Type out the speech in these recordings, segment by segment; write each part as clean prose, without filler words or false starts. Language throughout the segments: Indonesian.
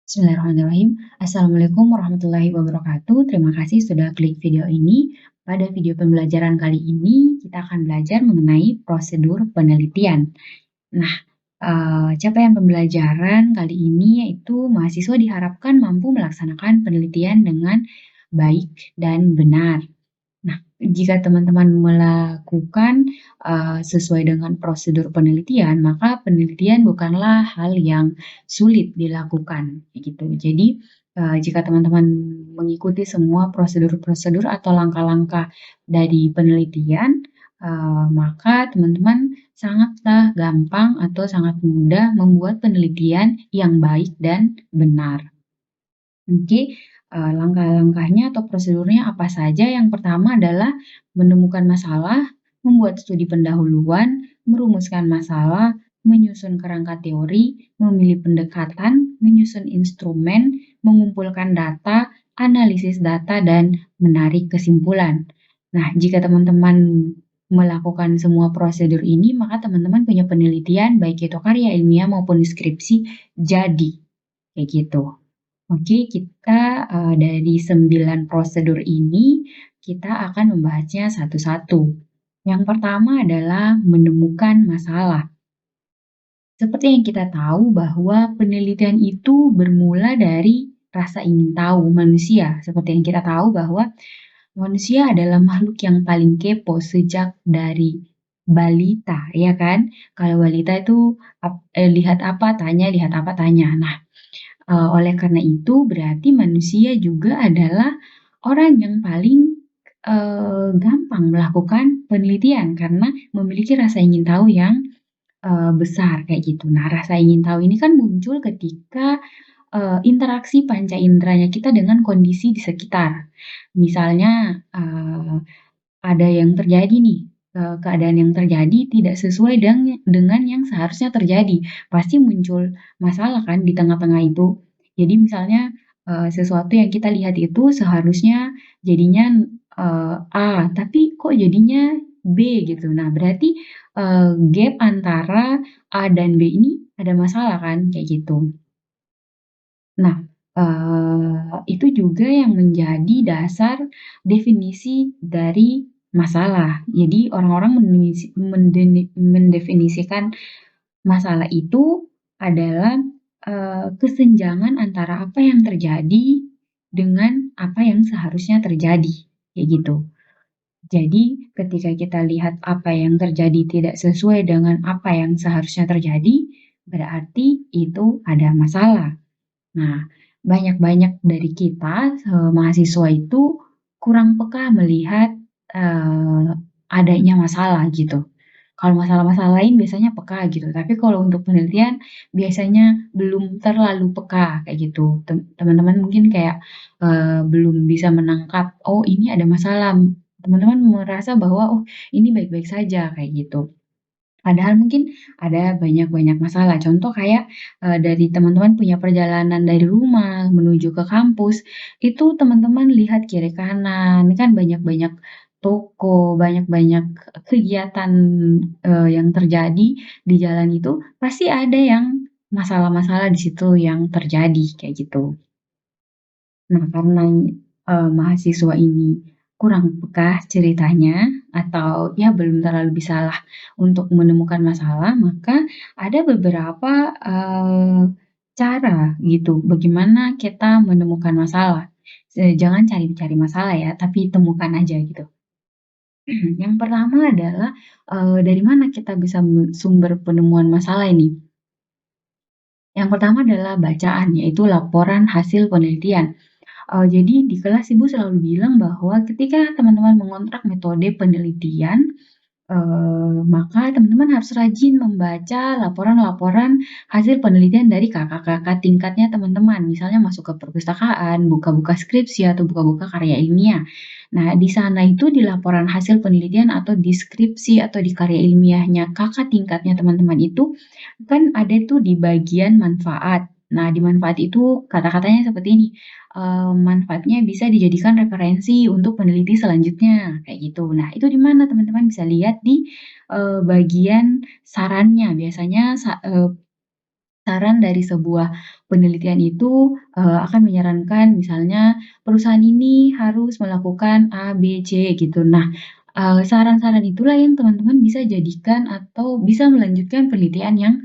Bismillahirrahmanirrahim. Assalamualaikum warahmatullahi wabarakatuh. Terima kasih sudah klik video ini. Pada video pembelajaran kali ini, kita akan belajar mengenai prosedur penelitian. Nah, capaian pembelajaran kali ini yaitu mahasiswa diharapkan mampu melaksanakan penelitian dengan baik dan benar. Nah, jika teman-teman melakukan, sesuai dengan prosedur penelitian, maka penelitian bukanlah hal yang sulit dilakukan, gitu. Jadi, jika teman-teman mengikuti semua prosedur-prosedur atau langkah-langkah dari penelitian, maka teman-teman sangatlah gampang atau sangat mudah membuat penelitian yang baik dan benar. Oke, langkah-langkahnya atau prosedurnya apa saja? Yang pertama adalah menemukan masalah, membuat studi pendahuluan, merumuskan masalah, menyusun kerangka teori, memilih pendekatan, menyusun instrumen, mengumpulkan data, analisis data, dan menarik kesimpulan. Nah, jika teman-teman melakukan semua prosedur ini, maka teman-teman punya penelitian, baik itu karya ilmiah maupun skripsi, jadi, kayak gitu. Oke, kita, dari 9 prosedur ini, kita akan membahasnya satu-satu. Yang pertama adalah menemukan masalah. Seperti yang kita tahu bahwa penelitian itu bermula dari rasa ingin tahu manusia. Seperti yang kita tahu bahwa manusia adalah makhluk yang paling kepo sejak dari balita, ya kan? Kalau balita itu lihat apa tanya, lihat apa tanya. Nah, oleh karena itu berarti manusia juga adalah orang yang paling, gampang melakukan penelitian karena memiliki rasa ingin tahu yang, besar kayak gitu. Nah, rasa ingin tahu ini kan muncul ketika, interaksi panca inderanya kita dengan kondisi di sekitar. Misalnya, ada yang terjadi nih, keadaan yang terjadi tidak sesuai dengan yang seharusnya terjadi. Pasti muncul masalah kan di tengah-tengah itu. Jadi misalnya, sesuatu yang kita lihat itu seharusnya jadinya, A, tapi kok jadinya B gitu. Nah berarti, gap antara A dan B ini ada masalah kan, kayak gitu. Nah, itu juga yang menjadi dasar definisi dari masalah. Jadi orang-orang mendefinisikan masalah itu adalah, kesenjangan antara apa yang terjadi dengan apa yang seharusnya terjadi, kayak gitu. Jadi ketika kita lihat apa yang terjadi tidak sesuai dengan apa yang seharusnya terjadi, berarti itu ada masalah. Nah, banyak-banyak dari kita, mahasiswa itu kurang peka melihat, eee, adanya masalah gitu. Kalau masalah-masalah lain biasanya peka gitu, tapi kalau untuk penelitian biasanya belum terlalu peka kayak gitu. Teman-teman mungkin kayak, belum bisa menangkap, "Oh ini ada masalah." Teman-teman merasa bahwa, "Oh ini baik-baik saja," kayak gitu. Padahal mungkin ada banyak-banyak masalah. Contoh kayak, dari teman-teman punya perjalanan dari rumah menuju ke kampus, itu teman-teman lihat kiri kanan, kan banyak-banyak toko, banyak-banyak kegiatan, yang terjadi di jalan itu, pasti ada yang masalah-masalah di situ yang terjadi, kayak gitu. Nah, karena, mahasiswa ini kurang peka ceritanya atau ya belum terlalu bisalah untuk menemukan masalah, maka ada beberapa, cara gitu bagaimana kita menemukan masalah. Jangan cari-cari masalah ya, tapi temukan aja gitu. Yang pertama adalah, dari mana kita bisa sumber penemuan masalah ini? Yang pertama adalah bacaan, yaitu laporan hasil penelitian. Jadi di kelas Ibu selalu bilang bahwa ketika teman-teman mengontrak metode penelitian, maka teman-teman harus rajin membaca laporan-laporan hasil penelitian dari kakak-kakak tingkatnya teman-teman. Misalnya masuk ke perpustakaan, buka-buka skripsi, atau buka-buka karya ilmiah. Nah, di sana itu di laporan hasil penelitian atau di skripsi atau di karya ilmiahnya kakak tingkatnya teman-teman itu, kan ada tuh di bagian manfaat. Nah, di manfaat itu kata-katanya seperti ini, manfaatnya bisa dijadikan referensi untuk peneliti selanjutnya, kayak gitu. Nah, itu di mana teman-teman bisa lihat di, bagian sarannya. Biasanya saran dari sebuah penelitian itu, akan menyarankan misalnya perusahaan ini harus melakukan A, B, C gitu. Nah, saran-saran itulah yang teman-teman bisa jadikan atau bisa melanjutkan penelitian yang,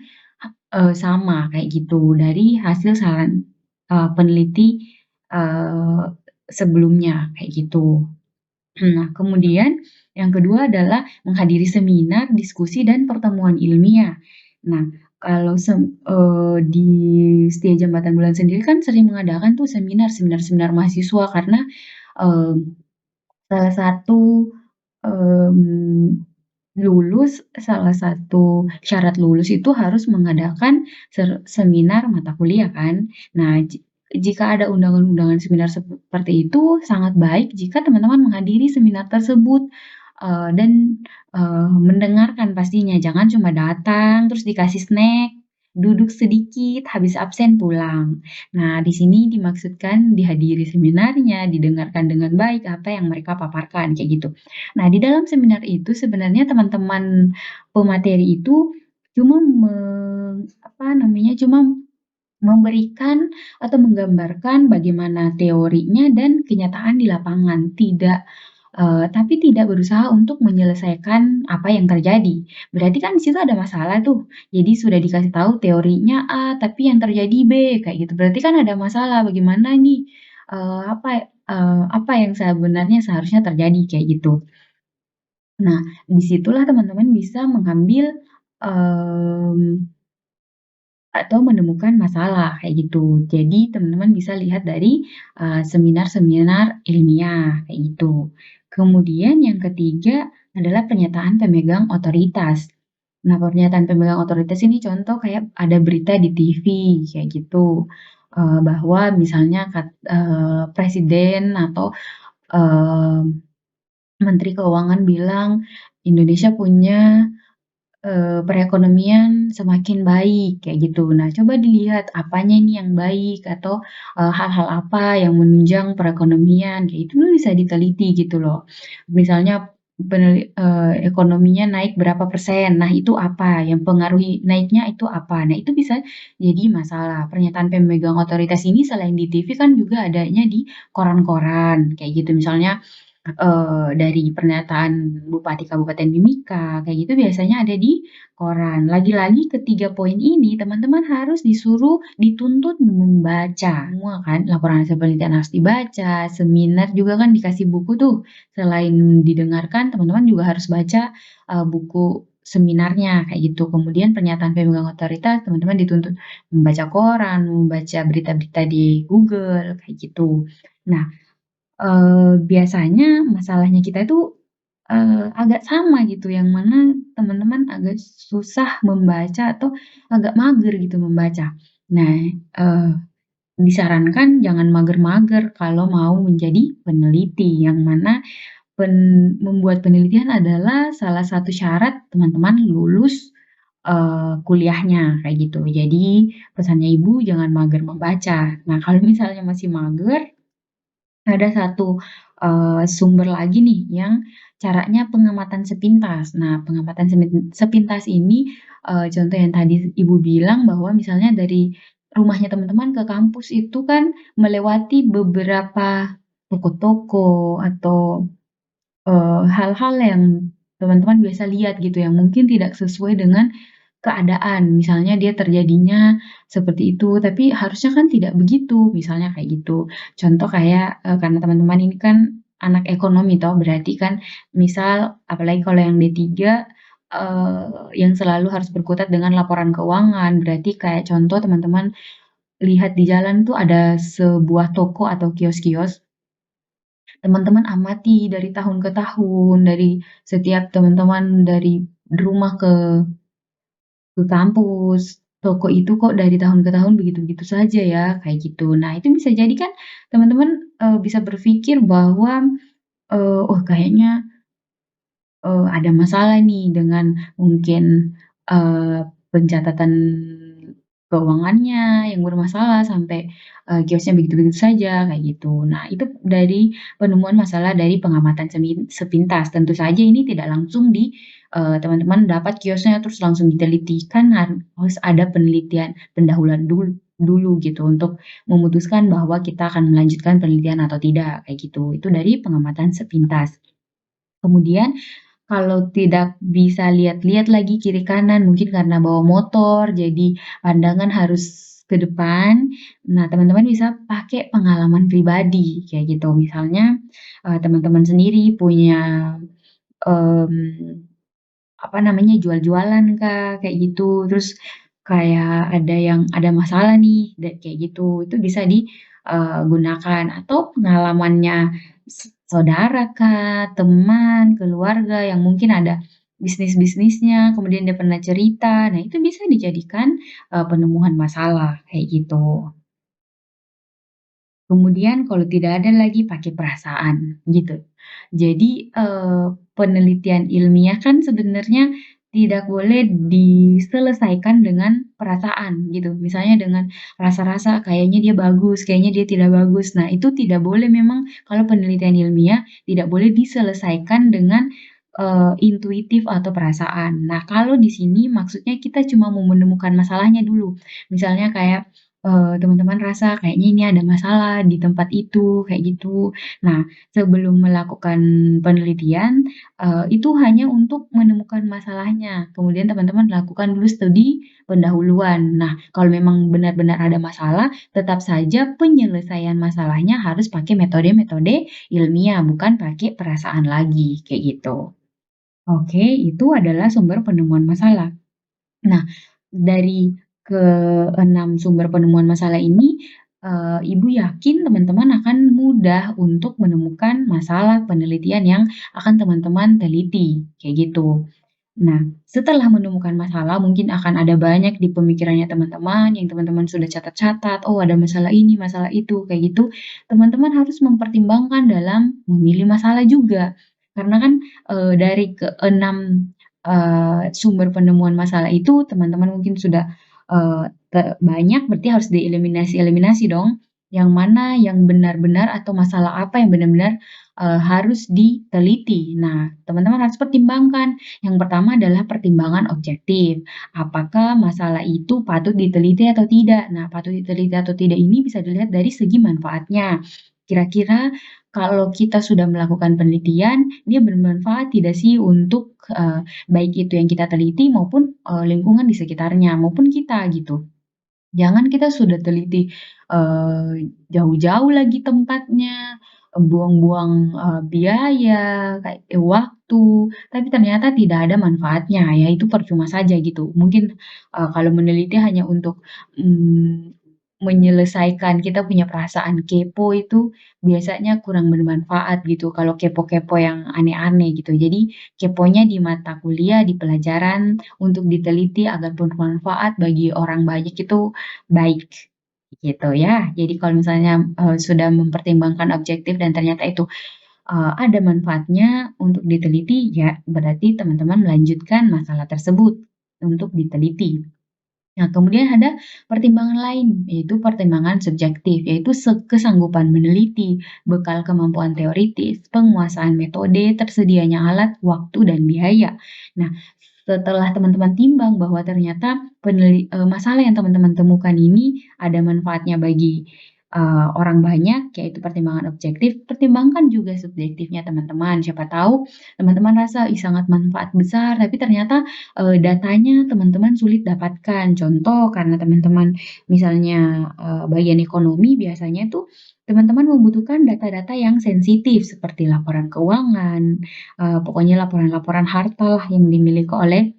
sama kayak gitu dari hasil saran, peneliti, eee, sebelumnya kayak gitu. Nah, kemudian yang kedua adalah menghadiri seminar, diskusi, dan pertemuan ilmiah. Nah, kalau di Setia Jambatan Bulan sendiri kan sering mengadakan tuh seminar-seminar mahasiswa karena, eee, salah satu, mmm, salah satu syarat lulus itu harus mengadakan seminar mata kuliah kan. Nah, jika ada undangan-undangan seminar seperti itu, sangat baik jika teman-teman menghadiri seminar tersebut, dan, mendengarkan pastinya, jangan cuma datang terus dikasih snack, duduk sedikit, habis absen pulang. Nah, di sini dimaksudkan dihadiri seminarnya, didengarkan dengan baik apa yang mereka paparkan, kayak gitu. Nah, di dalam seminar itu sebenarnya teman-teman pemateri itu cuma apa namanya, cuma memberikan atau menggambarkan bagaimana teorinya dan kenyataan di lapangan, tapi tidak berusaha untuk menyelesaikan apa yang terjadi. Berarti kan di situ ada masalah tuh. Jadi sudah dikasih tahu teorinya A, tapi yang terjadi B, kayak gitu. Berarti kan ada masalah, bagaimana nih, apa yang sebenarnya seharusnya terjadi, kayak gitu. Nah, disitulah teman-teman bisa mengambil, mmm, atau menemukan masalah kayak gitu. Jadi teman-teman bisa lihat dari, seminar-seminar ilmiah kayak gitu. Kemudian yang ketiga adalah pernyataan pemegang otoritas. Nah, pernyataan pemegang otoritas ini contoh kayak ada berita di TV kayak gitu, bahwa misalnya presiden atau, eee, menteri keuangan bilang, "Indonesia punya perekonomian semakin baik, kayak gitu. Nah, coba dilihat apanya nih yang baik atau, hal-hal apa yang menunjang perekonomian, kayak itu bisa diteliti gitu loh. Misalnya ekonominya naik berapa persen, nah itu apa, yang pengaruhi naiknya itu apa. Nah, itu bisa jadi masalah. Pernyataan pemegang otoritas ini selain di TV kan juga adanya di koran-koran, kayak gitu. Misalnya dari pernyataan bupati Kabupaten Mimika, kayak gitu biasanya ada di koran. Lagi-lagi ketiga poin ini teman-teman harus dituntut membaca semua kan, laporan hasil penelitian harus dibaca, seminar juga kan dikasih buku tuh. Selain didengarkan, teman-teman juga harus baca, buku seminarnya kayak gitu. Kemudian pernyataan pemegang otoritas, teman-teman dituntut membaca koran, membaca berita-berita di Google, kayak gitu. Nah, biasanya masalahnya kita itu, agak sama gitu, yang mana teman-teman agak susah membaca atau agak mager gitu membaca. Nah, disarankan jangan mager-mager kalau mau menjadi peneliti, yang mana membuat penelitian adalah salah satu syarat teman-teman lulus, kuliahnya, kayak gitu. Jadi pesannya ibu jangan mager membaca. Nah, kalau misalnya masih mager, ada satu, sumber lagi nih yang caranya pengamatan sepintas. Nah, pengamatan sepintas ini, contoh yang tadi Ibu bilang bahwa misalnya dari rumahnya teman-teman ke kampus itu kan melewati beberapa toko-toko atau hal-hal yang teman-teman biasa lihat gitu, yang mungkin tidak sesuai dengan keadaan. Misalnya dia terjadinya seperti itu, tapi harusnya kan tidak begitu, misalnya kayak gitu. Contoh kayak, karena teman-teman ini kan anak ekonomi toh, berarti kan misal apalagi kalau yang D3, yang selalu harus berkutat dengan laporan keuangan, berarti kayak contoh teman-teman lihat di jalan tuh ada sebuah toko atau kios-kios. Teman-teman amati dari tahun ke tahun, dari setiap teman-teman dari rumah ke kampus, toko itu kok dari tahun ke tahun begitu-begitu saja ya, kayak gitu. Nah, itu bisa jadi kan teman-teman, bisa berpikir bahwa, "Oh, kayaknya, ada masalah nih dengan mungkin, pencatatan keuangannya yang bermasalah sampai, kiosnya begitu-begitu saja, kayak gitu. Nah, itu dari penemuan masalah dari pengamatan sepintas. Tentu saja ini tidak langsung teman-teman dapat kiosnya terus langsung diteliti, kan harus ada penelitian pendahuluan dulu gitu untuk memutuskan bahwa kita akan melanjutkan penelitian atau tidak, kayak gitu. Itu dari pengamatan sepintas. Kemudian kalau tidak bisa lihat-lihat lagi kiri kanan, mungkin karena bawa motor, jadi pandangan harus ke depan. Nah, teman-teman bisa pakai pengalaman pribadi, kayak gitu. Misalnya, teman-teman sendiri punya, mmm, apa namanya, jual-jualan Kak, kayak gitu. Terus kayak ada yang ada masalah nih, kayak gitu. Itu bisa gunakan atau pengalamannya saudara Kak, teman, keluarga yang mungkin ada bisnisnya, kemudian dia pernah cerita. Nah, itu bisa dijadikan, penemuan masalah, kayak gitu. Kemudian kalau tidak ada lagi pakai perasaan, gitu. Jadi, penelitian ilmiah kan sebenarnya tidak boleh diselesaikan dengan perasaan, gitu. Misalnya dengan rasa-rasa kayaknya dia bagus, kayaknya dia tidak bagus. Nah, itu tidak boleh memang kalau penelitian ilmiah tidak boleh diselesaikan dengan, intuitif atau perasaan. Nah, kalau di sini maksudnya kita cuma mau menemukan masalahnya dulu. Misalnya kayak teman-teman rasa kayaknya ini ada masalah di tempat itu, kayak gitu. Nah, sebelum melakukan penelitian, itu hanya untuk menemukan masalahnya, kemudian teman-teman lakukan dulu studi pendahuluan. Nah, kalau memang benar-benar ada masalah, tetap saja penyelesaian masalahnya harus pakai metode-metode ilmiah, bukan pakai perasaan lagi, kayak gitu. Oke, itu adalah sumber penemuan masalah. Nah, dari keenam sumber penemuan masalah ini, Ibu yakin teman-teman akan mudah untuk menemukan masalah penelitian yang akan teman-teman teliti, kayak gitu. Nah, setelah menemukan masalah mungkin akan ada banyak di pemikirannya teman-teman yang teman-teman sudah catat-catat, "Oh, ada masalah ini, masalah itu," kayak gitu. Teman-teman harus mempertimbangkan dalam memilih masalah juga. Karena kan, dari keenam sumber penemuan masalah itu teman-teman mungkin sudah, banyak berarti harus dieliminasi-eliminasi dong, yang mana yang benar-benar atau masalah apa yang benar-benar, harus diteliti. Nah, teman-teman harus pertimbangkan. Yang pertama adalah pertimbangan objektif. Apakah masalah itu patut diteliti atau tidak? Nah, patut diteliti atau tidak ini bisa dilihat dari segi manfaatnya. Kira-kira kalau kita sudah melakukan penelitian, dia bermanfaat tidak sih untuk, baik itu yang kita teliti maupun, lingkungan di sekitarnya, maupun kita gitu. Jangan kita sudah teliti, jauh-jauh lagi tempatnya, buang-buang, biaya, kayak waktu, tapi ternyata tidak ada manfaatnya, ya itu percuma saja gitu. Mungkin, kalau meneliti hanya untuk, mmm, menyelesaikan kita punya perasaan kepo itu biasanya kurang bermanfaat gitu, kalau kepo-kepo yang aneh-aneh gitu. Jadi keponya di mata kuliah, di pelajaran untuk diteliti agar bermanfaat bagi orang banyak itu baik, gitu ya. Jadi kalau misalnya, sudah mempertimbangkan objektif dan ternyata itu, ada manfaatnya untuk diteliti, ya berarti teman-teman melanjutkan masalah tersebut untuk diteliti. Nah, kemudian ada pertimbangan lain, yaitu pertimbangan subjektif, yaitu kesanggupan meneliti, bekal kemampuan teoritis, penguasaan metode, tersedianya alat, waktu, dan biaya. Nah, setelah teman-teman timbang bahwa ternyata masalah yang teman-teman temukan ini ada manfaatnya bagi, orang banyak, yaitu pertimbangan objektif, pertimbangkan juga subjektifnya teman-teman. Siapa tahu teman-teman rasa, "Ih, sangat manfaat besar," tapi ternyata datanya teman-teman sulit dapatkan. Contoh, karena teman-teman misalnya, bagian ekonomi biasanya tuh teman-teman membutuhkan data-data yang sensitif seperti laporan keuangan, pokoknya laporan-laporan harta lah yang dimiliki oleh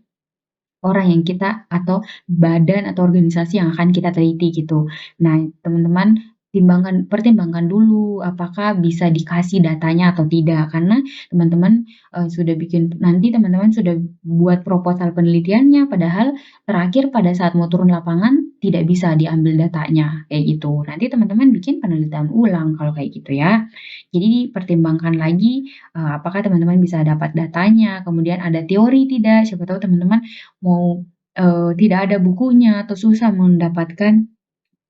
orang yang kita atau badan atau organisasi yang akan kita teliti gitu. Nah, teman-teman pertimbangkan dulu apakah bisa dikasih datanya atau tidak, karena teman-teman, nanti teman-teman sudah buat proposal penelitiannya, padahal terakhir pada saat mau turun lapangan tidak bisa diambil datanya, kayak gitu. Nanti teman-teman bikin penelitian ulang kalau kayak gitu ya. Jadi pertimbangkan lagi, apakah teman-teman bisa dapat datanya, kemudian ada teori tidak, siapa tahu teman-teman mau, tidak ada bukunya atau susah mendapatkan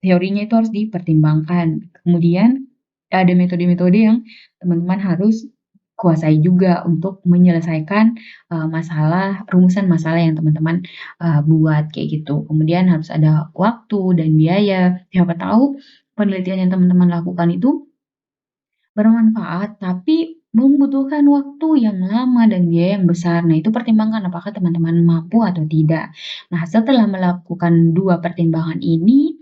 teorinya itu harus dipertimbangkan. Kemudian ada metode-metode yang teman-teman harus kuasai juga untuk menyelesaikan, rumusan masalah yang teman-teman, buat kayak gitu. Kemudian harus ada waktu dan biaya, siapa tahu penelitian yang teman-teman lakukan itu bermanfaat, tapi membutuhkan waktu yang lama dan biaya yang besar. Nah, itu pertimbangkan apakah teman-teman mampu atau tidak. Nah, setelah melakukan 2 pertimbangan ini,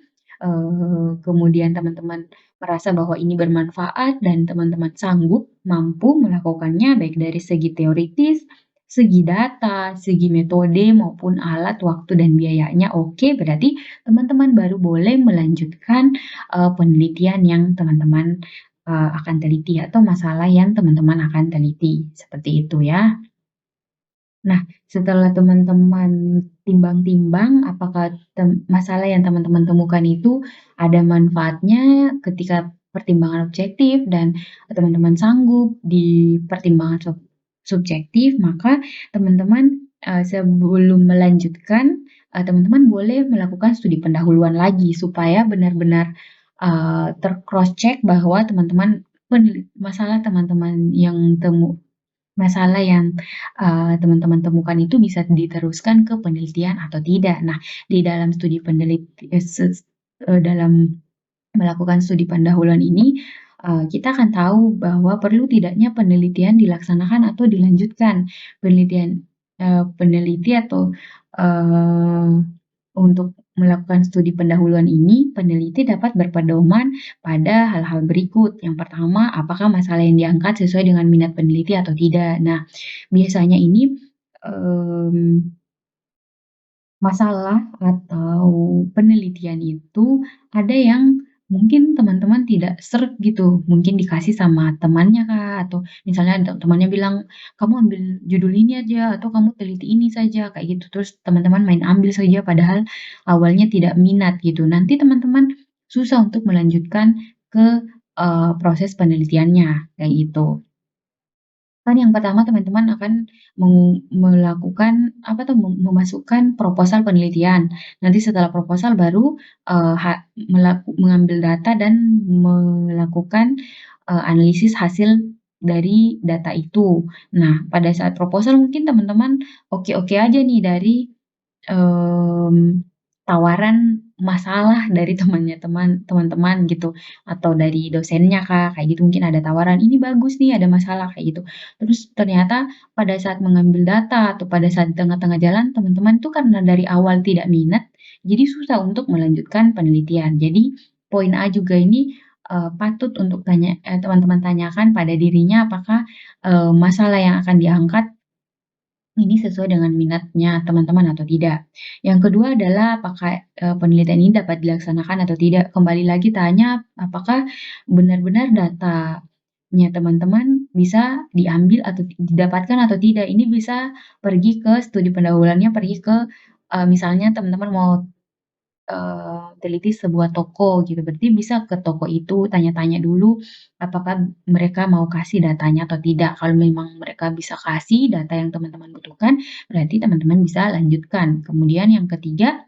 kemudian teman-teman merasa bahwa ini bermanfaat dan teman-teman sanggup, mampu melakukannya baik dari segi teoritis, segi data, segi metode, maupun alat, waktu, dan biayanya oke, berarti teman-teman baru boleh melanjutkan, penelitian yang teman-teman akan teliti atau masalah yang teman-teman akan teliti, seperti itu ya. Nah, setelah teman-teman timbang-timbang apakah masalah yang teman-teman temukan itu ada manfaatnya ketika pertimbangan objektif dan teman-teman sanggup di pertimbangan subjektif, maka teman-teman, sebelum melanjutkan, teman-teman boleh melakukan studi pendahuluan lagi supaya benar-benar, ter-cross check bahwa masalah teman-teman yang masalah yang, teman-teman temukan itu bisa diteruskan ke penelitian atau tidak. Nah, di dalam studi dalam melakukan studi pendahuluan ini, kita akan tahu bahwa perlu tidaknya penelitian dilaksanakan atau dilanjutkan. Peneliti atau, eee, untuk melakukan studi pendahuluan ini, peneliti dapat berpedoman pada hal-hal berikut. Yang pertama, apakah masalah yang diangkat sesuai dengan minat peneliti atau tidak. Nah, biasanya ini, mmm masalah atau penelitian itu ada yang mungkin teman-teman tidak sreg gitu, mungkin dikasih sama temannya Kak, atau misalnya ada temannya bilang, "Kamu ambil judul ini aja," atau "Kamu teliti ini saja," kayak gitu. Terus teman-teman main ambil saja padahal awalnya tidak minat gitu. Nanti teman-teman susah untuk melanjutkan ke, proses penelitiannya, kayak gitu. Kan yang pertama teman-teman akan melakukan apa tuh, memasukkan proposal penelitian. Nanti setelah proposal baru, mengambil data dan melakukan, analisis hasil dari data itu. Nah, pada saat proposal mungkin teman-teman oke-oke aja nih dari Mmm, tawaran masalah dari teman-teman gitu, atau dari dosennya Kak, kayak gitu mungkin ada tawaran, "Ini bagus nih, ada masalah," kayak gitu. Terus ternyata pada saat mengambil data atau pada saat di tengah-tengah jalan, teman-teman tuh karena dari awal tidak minat, jadi susah untuk melanjutkan penelitian. Jadi poin A juga ini, patut untuk teman-teman tanyakan pada dirinya apakah, masalah yang akan diangkat ini sesuai dengan minatnya teman-teman atau tidak. Yang kedua adalah apakah, penelitian ini dapat dilaksanakan atau tidak. Kembali lagi tanya apakah benar-benar datanya teman-teman bisa diambil atau didapatkan atau tidak. Ini bisa pergi ke studi pendahuluannya, pergi ke, misalnya teman-teman mau teliti sebuah toko gitu, berarti bisa ke toko itu tanya-tanya dulu apakah mereka mau kasih datanya atau tidak. Kalau memang mereka bisa kasih data yang teman-teman butuhkan, berarti teman-teman bisa lanjutkan. Kemudian yang ketiga,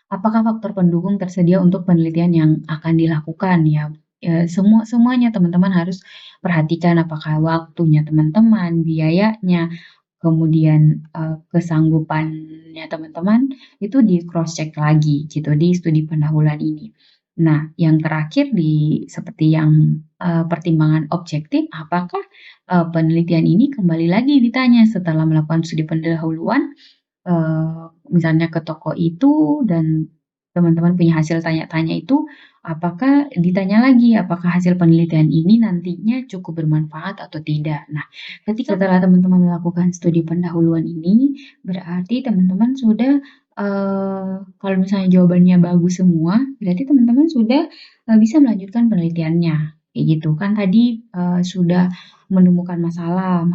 apakah faktor pendukung tersedia untuk penelitian yang akan dilakukan ya? Semuanya teman-teman harus perhatikan apakah waktunya teman-teman, biayanya, kemudian, kesanggupannya teman-teman, itu di cross check lagi gitu di studi pendahuluan ini. Nah, yang terakhir seperti yang, pertimbangan objektif, apakah, penelitian ini kembali lagi ditanya setelah melakukan studi pendahuluan, misalnya ke toko itu dan teman-teman punya hasil tanya-tanya itu, apakah ditanya lagi, apakah hasil penelitian ini nantinya cukup bermanfaat atau tidak. Nah, ketika setelah teman-teman melakukan studi pendahuluan ini, berarti teman-teman sudah, kalau misalnya jawabannya bagus semua, berarti teman-teman sudah, bisa melanjutkan penelitiannya, kayak gitu. Kan tadi, sudah menemukan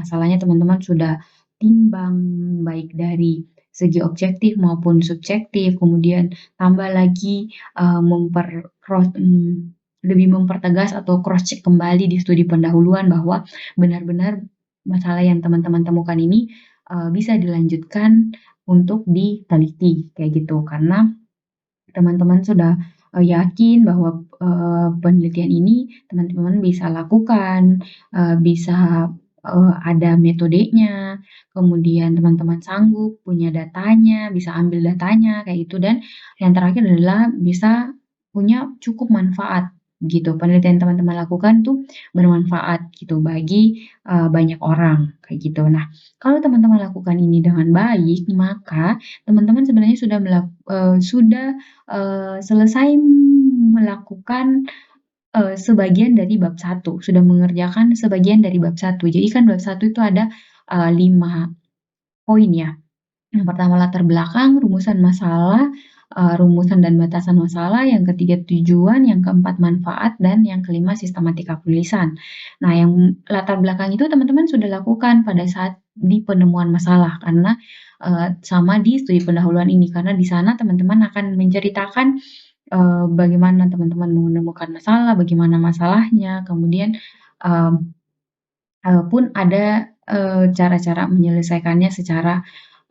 masalahnya teman-teman sudah timbang baik dari segi objektif maupun subjektif, kemudian tambah lagi, lebih mempertegas atau cross check kembali di studi pendahuluan bahwa benar-benar masalah yang teman-teman temukan ini, bisa dilanjutkan untuk diteliti, kayak gitu. Karena teman-teman sudah, yakin bahwa, penelitian ini teman-teman bisa lakukan, bisa ada metodenya, kemudian teman-teman sanggup punya datanya, bisa ambil datanya kayak gitu, dan yang terakhir adalah bisa punya cukup manfaat gitu. Penelitian teman-teman lakukan tuh bermanfaat gitu bagi, banyak orang kayak gitu. Nah, kalau teman-teman lakukan ini dengan baik, maka teman-teman sebenarnya sudah selesai melakukan sebagian dari bab satu, sudah mengerjakan sebagian dari bab satu. Jadi kan bab satu itu ada, 5 poin ya. Yang pertama latar belakang, rumusan masalah, rumusan dan batasan masalah, yang ketiga tujuan, yang keempat manfaat, dan yang kelima sistematika penulisan. Nah, yang latar belakang itu teman-teman sudah lakukan pada saat di penemuan masalah, karena, sama di studi pendahuluan ini, karena di sana teman-teman akan menceritakan bagaimana teman-teman menemukan masalah, bagaimana masalahnya, kemudian, mmm, pun ada, cara-cara menyelesaikannya secara,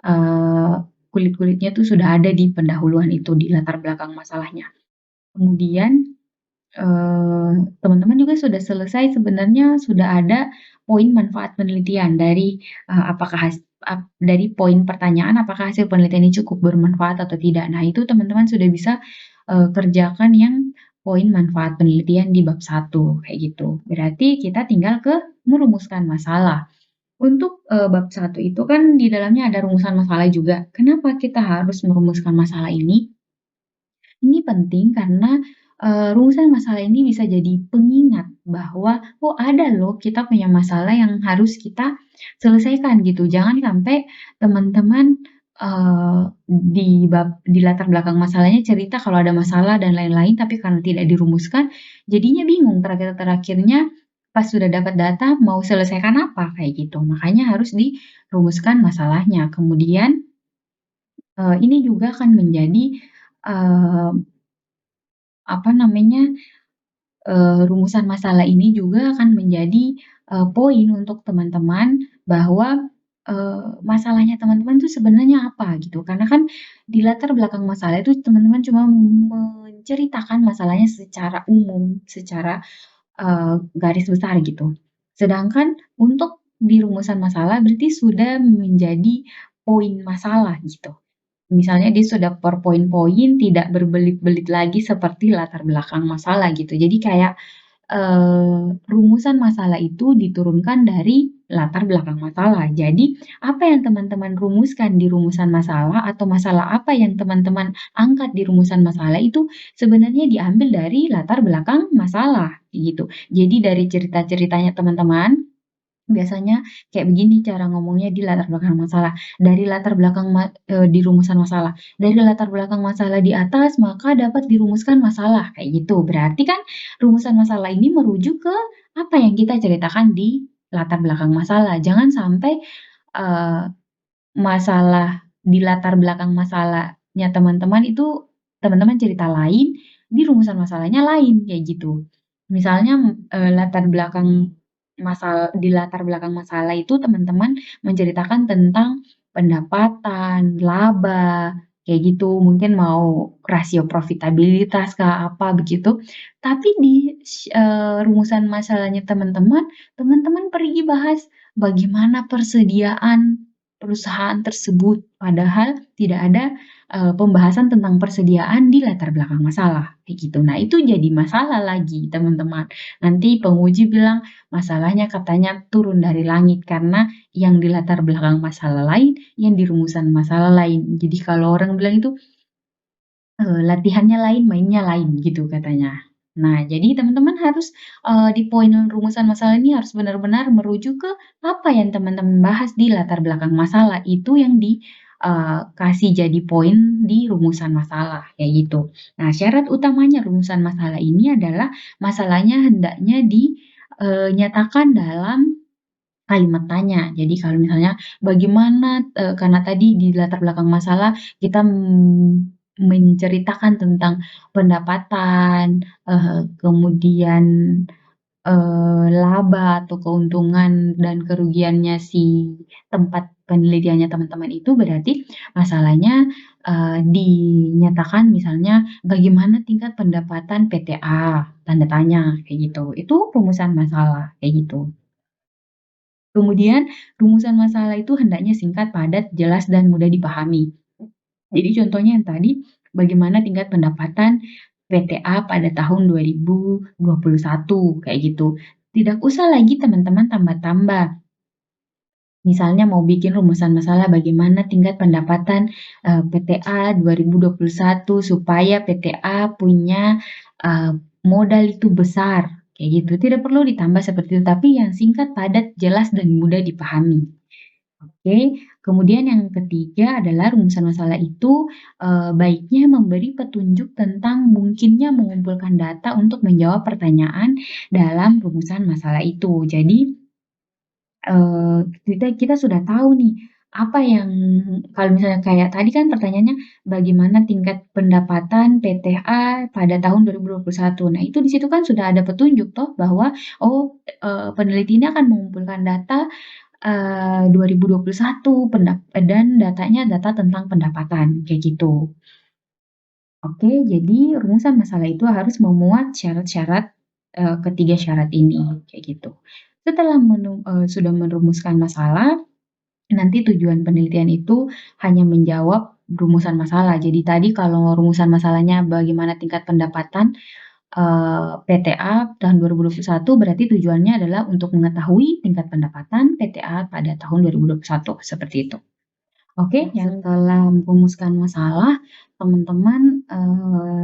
eee, kulit-kulitnya tuh sudah ada di pendahuluan itu, di latar belakang masalahnya. Kemudian, teman-teman juga sudah selesai sebenarnya sudah ada poin manfaat penelitian dari, apakah dari poin pertanyaan apakah hasil penelitian ini cukup bermanfaat atau tidak. Nah, itu teman-teman sudah bisa, kerjakan yang poin manfaat penelitian di bab satu kayak gitu. Berarti kita tinggal ke merumuskan masalah. Untuk, bab satu itu kan di dalamnya ada rumusan masalah juga. Kenapa kita harus merumuskan masalah ini? Ini penting karena, rumusan masalah ini bisa jadi pengingat bahwa, "Oh, ada loh kita punya masalah yang harus kita selesaikan," gitu. Jangan sampai teman-teman, di latar belakang masalahnya cerita kalau ada masalah dan lain-lain, tapi karena tidak dirumuskan, jadinya bingung terakhir-terakhirnya pas sudah dapat data mau selesaikan apa, kayak gitu. Makanya harus dirumuskan masalahnya. Kemudian, ini juga akan menjadi, eee apa namanya, rumusan masalah ini juga akan menjadi, poin untuk teman-teman bahwa, masalahnya teman-teman tuh sebenarnya apa gitu. Karena kan di latar belakang masalah itu teman-teman cuma menceritakan masalahnya secara umum, secara, garis besar gitu. Sedangkan untuk di rumusan masalah berarti sudah menjadi poin masalah gitu. Misalnya dia sudah per poin-poin, tidak berbelit-belit lagi seperti latar belakang masalah gitu. Jadi kayak, rumusan masalah itu diturunkan dari latar belakang masalah. Jadi, apa yang teman-teman rumuskan di rumusan masalah atau masalah apa yang teman-teman angkat di rumusan masalah itu sebenarnya diambil dari latar belakang masalah, gitu. Jadi dari cerita-ceritanya teman-teman biasanya kayak begini cara ngomongnya di latar belakang masalah, dari latar belakang di rumusan masalah, dari latar belakang masalah di atas maka dapat dirumuskan masalah, kayak gitu. Berarti kan rumusan masalah ini merujuk ke apa yang kita ceritakan di latar belakang masalah. Jangan sampai, eee, masalah di latar belakang masalahnya teman-teman itu, teman-teman cerita lain, di rumusan masalahnya lain, kayak gitu. Misalnya, di latar belakang masalah itu teman-teman menceritakan tentang pendapatan, laba, kayak gitu, mungkin mau rasio profitabilitas kah, apa begitu. Tapi rumusan masalahnya teman-teman, teman-teman pergi bahas bagaimana persediaan perusahaan tersebut, padahal tidak ada, pembahasan tentang persediaan di latar belakang masalah, kayak gitu. Nah, itu jadi masalah lagi, teman-teman. Nanti penguji bilang, masalahnya katanya turun dari langit karena yang di latar belakang masalah lain, yang di rumusan masalah lain. Jadi kalau orang bilang itu, latihannya lain, mainnya lain gitu katanya. Nah, jadi teman-teman harus, di poin rumusan masalah ini harus benar-benar merujuk ke apa yang teman-teman bahas di latar belakang masalah, itu yang kasih jadi poin di rumusan masalah, kayak gitu. Nah, syarat utamanya rumusan masalah ini adalah masalahnya hendaknya nyatakan dalam kalimat tanya. Jadi kalau misalnya bagaimana, karena tadi di latar belakang masalah kita, menceritakan tentang pendapatan, kemudian, laba atau keuntungan dan kerugiannya si tempat penelitiannya teman-teman itu berarti masalahnya, dinyatakan misalnya bagaimana tingkat pendapatan PT A, tanda tanya, kayak gitu. Itu rumusan masalah, kayak gitu. Kemudian rumusan masalah itu hendaknya singkat, padat, jelas, dan mudah dipahami. Jadi contohnya yang tadi, bagaimana tingkat pendapatan PTA pada tahun 2021, kayak gitu. Tidak usah lagi teman-teman tambah-tambah. Misalnya mau bikin rumusan masalah bagaimana tingkat pendapatan, PTA 2021 supaya PTA punya, eee, modal itu besar, kayak gitu. Tidak perlu ditambah seperti itu, tapi yang singkat, padat, jelas, dan mudah dipahami. Oke, kemudian yang ketiga adalah rumusan masalah itu, baiknya memberi petunjuk tentang mungkinnya mengumpulkan data untuk menjawab pertanyaan dalam rumusan masalah itu. Jadi, kita kita sudah tahu nih, apa yang kalau misalnya kayak tadi kan pertanyaannya, bagaimana tingkat pendapatan PTH pada tahun 2021. Nah, itu di situ kan sudah ada petunjuk toh bahwa, oh, peneliti ini akan mengumpulkan data 2021 dan datanya data tentang pendapatan, kayak gitu. Oke, jadi rumusan masalah itu harus memuat syarat-syarat, ketiga syarat ini, kayak gitu. Setelah sudah merumuskan masalah, nanti tujuan penelitian itu hanya menjawab rumusan masalah. Jadi tadi kalau rumusan masalahnya bagaimana tingkat pendapatan, PTA tahun 2021 berarti tujuannya adalah untuk mengetahui tingkat pendapatan PTA pada tahun 2021, seperti itu. Oke, setelah merumuskan masalah, teman-teman,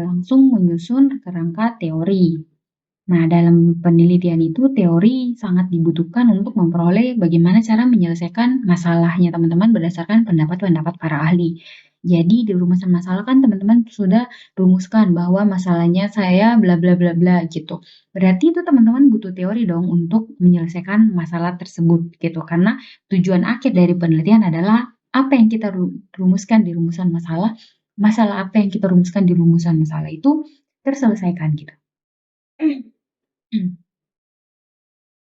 langsung menyusun kerangka teori. Nah, dalam penelitian itu teori sangat dibutuhkan untuk memperoleh bagaimana cara menyelesaikan masalahnya teman-teman berdasarkan pendapat-pendapat para ahli. Jadi di rumusan masalah kan teman-teman sudah rumuskan bahwa masalahnya saya bla bla bla bla gitu. Berarti itu teman-teman butuh teori dong untuk menyelesaikan masalah tersebut gitu. Karena tujuan akhir dari penelitian adalah apa yang kita rumuskan di rumusan masalah, masalah apa yang kita rumuskan di rumusan masalah itu terselesaikan gitu.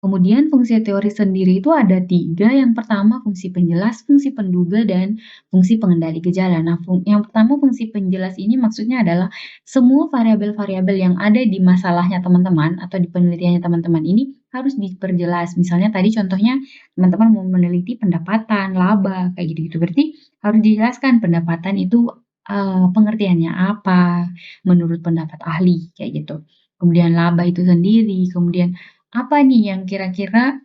Kemudian fungsi teori sendiri itu ada 3, yang pertama fungsi penjelas, fungsi penduga, dan fungsi pengendali gejala. Nah, yang pertama fungsi penjelas ini maksudnya adalah semua variabel-variabel yang ada di masalahnya teman-teman atau di penelitiannya teman-teman ini harus diperjelas. Misalnya tadi contohnya teman-teman mau meneliti pendapatan, laba, kayak gitu-gitu. Berarti harus dijelaskan pendapatan itu, pengertiannya apa menurut pendapat ahli, kayak gitu. Kemudian laba itu sendiri, kemudian apa nih yang kira-kira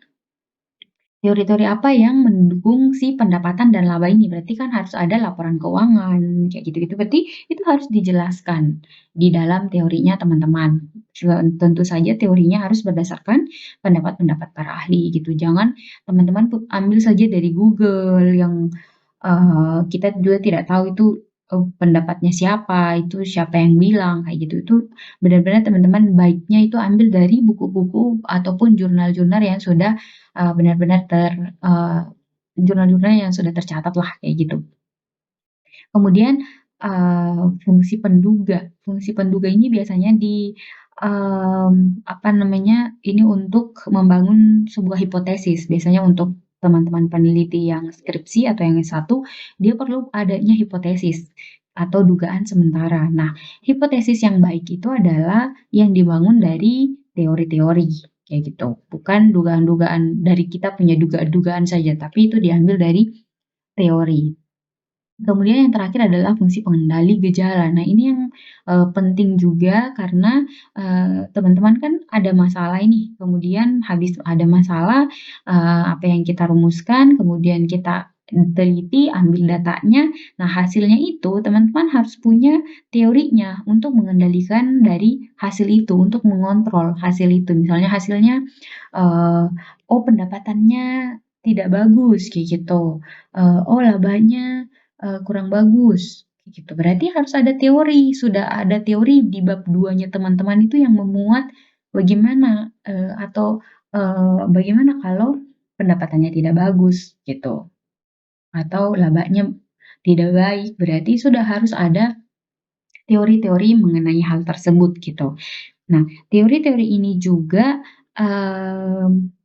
teori-teori apa yang mendukung si pendapatan dan laba ini? Berarti kan harus ada laporan keuangan, kayak gitu-gitu. Berarti itu harus dijelaskan di dalam teorinya teman-teman. Tentu saja teorinya harus berdasarkan pendapat-pendapat para ahli gitu. Jangan teman-teman ambil saja dari Google yang kita juga tidak tahu itu, pendapatnya siapa, itu siapa yang bilang, kayak gitu. Itu benar-benar teman-teman baiknya itu ambil dari buku-buku ataupun jurnal-jurnal yang sudah, benar-benar jurnal-jurnal yang sudah tercatat lah, kayak gitu. Kemudian, fungsi penduga. Fungsi penduga ini biasanya apa namanya, ini untuk membangun sebuah hipotesis. Biasanya untuk teman-teman peneliti yang skripsi atau yang S1, dia perlu adanya hipotesis atau dugaan sementara. Nah, hipotesis yang baik itu adalah yang dibangun dari teori-teori, kayak gitu. Bukan dugaan-dugaan dari kita punya dugaan-dugaan saja, tapi itu diambil dari teori. Kemudian yang terakhir adalah fungsi pengendali gejala. Nah, ini yang, penting juga karena, teman-teman kan ada masalah ini, kemudian habis ada masalah, apa yang kita rumuskan, kemudian kita teliti, ambil datanya. Nah, hasilnya itu teman-teman harus punya teorinya untuk mengendalikan dari hasil itu, untuk mengontrol hasil itu. Misalnya hasilnya, eee, oh pendapatannya tidak bagus, kayak gitu, oh labanya kurang bagus, kayak gitu. Berarti harus ada teori, sudah ada teori di bab 2-nya teman-teman itu yang memuat bagaimana, bagaimana kalau pendapatannya tidak bagus, gitu, atau labanya tidak baik, berarti sudah harus ada teori-teori mengenai hal tersebut, gitu. Nah, teori-teori ini juga, mmm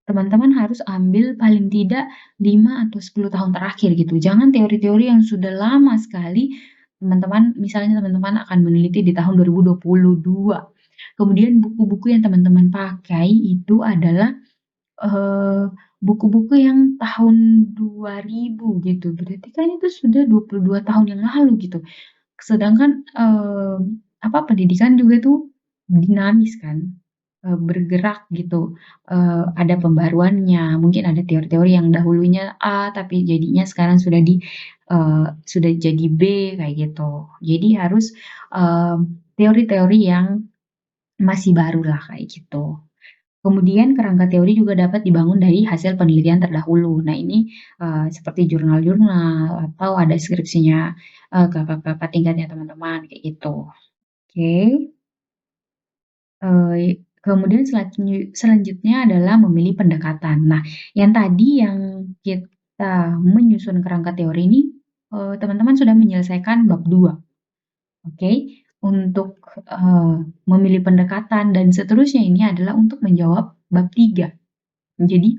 teman-teman harus ambil paling tidak 5 atau 10 tahun terakhir gitu. Jangan teori-teori yang sudah lama sekali, teman-teman misalnya teman-teman akan meneliti di tahun 2022. Kemudian buku-buku yang teman-teman pakai itu adalah eee, buku-buku yang tahun 2000 gitu, berarti kan itu sudah 22 tahun yang lalu gitu. Sedangkan, pendidikan juga tuh dinamis kan, bergerak gitu, ada pembaruannya, mungkin ada teori-teori yang dahulunya A, tapi jadinya sekarang sudah jadi B, kayak gitu. Jadi harus, teori-teori yang masih barulah, kayak gitu. Kemudian kerangka teori juga dapat dibangun dari hasil penelitian terdahulu. Nah ini, seperti jurnal-jurnal atau ada skripsinya, kakak-kakak tingkatnya teman-teman, kayak gitu. Oke, kemudian selanjutnya adalah memilih pendekatan. Nah, yang tadi yang kita menyusun kerangka teori ini, teman-teman sudah menyelesaikan bab 2, oke? Untuk, memilih pendekatan dan seterusnya ini adalah untuk menjawab bab 3. Jadi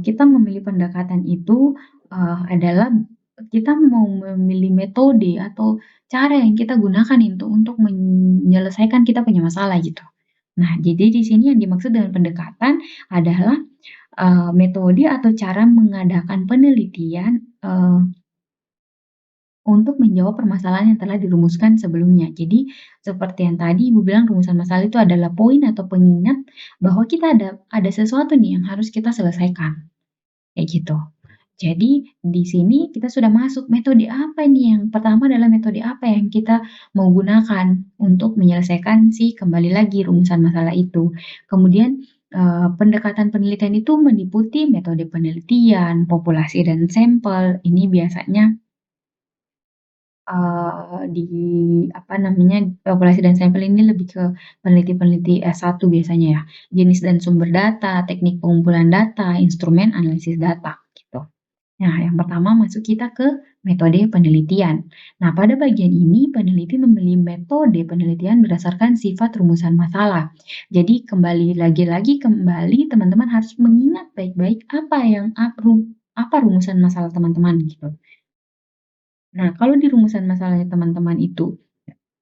kita memilih pendekatan itu, adalah kita mau memilih metode atau cara yang kita gunakan itu untuk menyelesaikan kita punya masalah gitu. Nah, jadi di sini yang dimaksud dengan pendekatan adalah, metode atau cara mengadakan penelitian, untuk menjawab permasalahan yang telah dirumuskan sebelumnya. Jadi, seperti yang tadi Ibu bilang rumusan masalah itu adalah poin atau pengingat bahwa kita ada sesuatu nih yang harus kita selesaikan. Kayak gitu. Jadi di sini kita sudah masuk metode apa nih, yang pertama adalah metode apa yang kita mau gunakan untuk menyelesaikan kembali lagi rumusan masalah itu. Kemudian, pendekatan penelitian itu meliputi metode penelitian, populasi dan sampel. Ini biasanya, di apa namanya, populasi dan sampel ini lebih ke peneliti-peneliti S1 biasanya ya. Jenis dan sumber data, teknik pengumpulan data, instrumen analisis data, gitu. Nah, yang pertama masuk kita ke metode penelitian. Nah, pada bagian ini peneliti memilih metode penelitian berdasarkan sifat rumusan masalah. Jadi kembali teman-teman harus mengingat baik-baik apa rumusan masalah teman-teman gitu. Nah, kalau di rumusan masalahnya teman-teman itu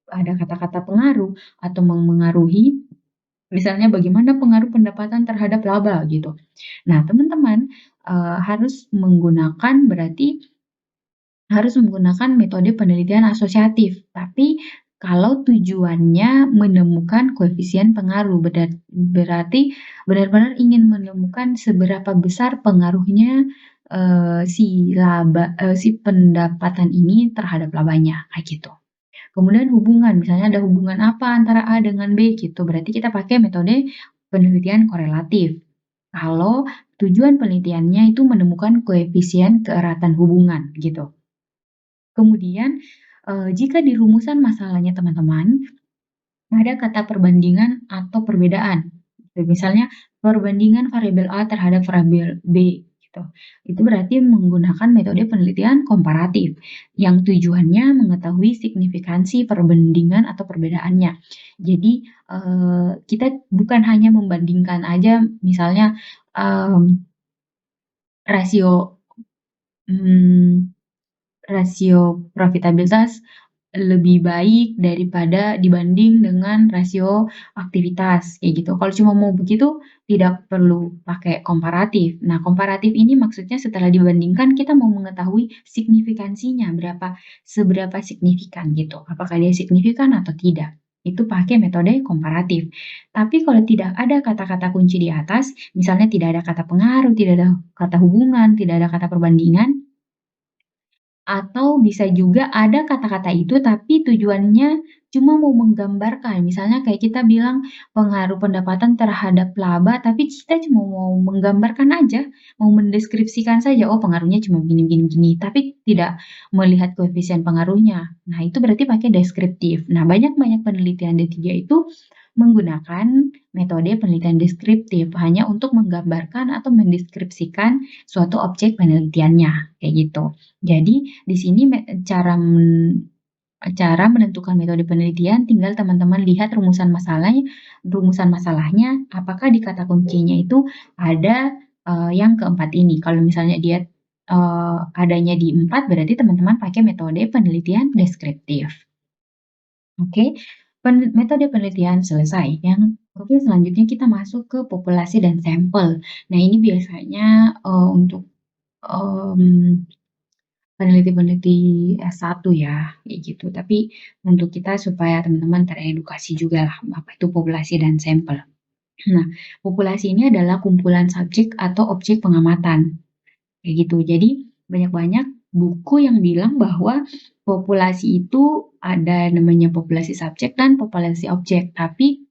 ada kata-kata pengaruh atau memengaruhi, misalnya bagaimana pengaruh pendapatan terhadap laba gitu. Nah, teman-teman, harus menggunakan metode penelitian asosiatif, tapi kalau tujuannya menemukan koefisien pengaruh, berarti benar-benar ingin menemukan seberapa besar pengaruhnya, si pendapatan ini terhadap labanya, kayak gitu. Kemudian hubungan, misalnya ada hubungan apa antara A dengan B gitu, berarti kita pakai metode penelitian korelatif. Kalau tujuan penelitiannya itu menemukan koefisien keeratan hubungan gitu. Kemudian, jika di rumusan masalahnya teman-teman, ada kata perbandingan atau perbedaan. Gitu. Misalnya perbandingan variabel A terhadap variabel B gitu. Itu berarti menggunakan metode penelitian komparatif yang tujuannya mengetahui signifikansi perbandingan atau perbedaannya. Jadi, kita bukan hanya membandingkan aja misalnya, mmm, rasio, mmm rasio profitabilitas lebih baik daripada dibanding dengan rasio aktivitas, kayak gitu. Kalau cuma mau begitu, tidak perlu pakai komparatif. Nah, komparatif ini maksudnya setelah dibandingkan, kita mau mengetahui signifikansinya, seberapa signifikan gitu, apakah dia signifikan atau tidak. Itu pakai metode komparatif. Tapi kalau tidak ada kata-kata kunci di atas, misalnya tidak ada kata pengaruh, tidak ada kata hubungan, tidak ada kata perbandingan, atau bisa juga ada kata-kata itu, tapi tujuannya cuma mau menggambarkan. Misalnya kayak kita bilang pengaruh pendapatan terhadap laba, tapi kita cuma mau menggambarkan aja, mau mendeskripsikan saja, oh pengaruhnya cuma gini gini gini, tapi tidak melihat koefisien pengaruhnya. Nah, itu berarti pakai deskriptif. Nah, banyak-banyak penelitian D3 itu menggunakan metode penelitian deskriptif hanya untuk menggambarkan atau mendeskripsikan suatu objek penelitiannya, kayak gitu. Jadi di sini cara menentukan metode penelitian tinggal teman-teman lihat rumusan masalahnya apakah di kata kuncinya itu ada, yang keempat ini. Kalau misalnya dia, adanya di 4 berarti teman-teman pakai metode penelitian deskriptif. Oke, metode penelitian selesai. Yang Oke, selanjutnya kita masuk ke populasi dan sampel. Nah, ini biasanya, untuk, mmm, peneliti-peneliti S1 ya, kayak gitu. Tapi untuk kita supaya teman-teman teredukasi jugalah, apa itu populasi dan sampel. Nah, populasi ini adalah kumpulan subjek atau objek pengamatan, kayak gitu. Jadi banyak-banyak buku yang bilang bahwa populasi itu ada namanya populasi subjek dan populasi objek, tapi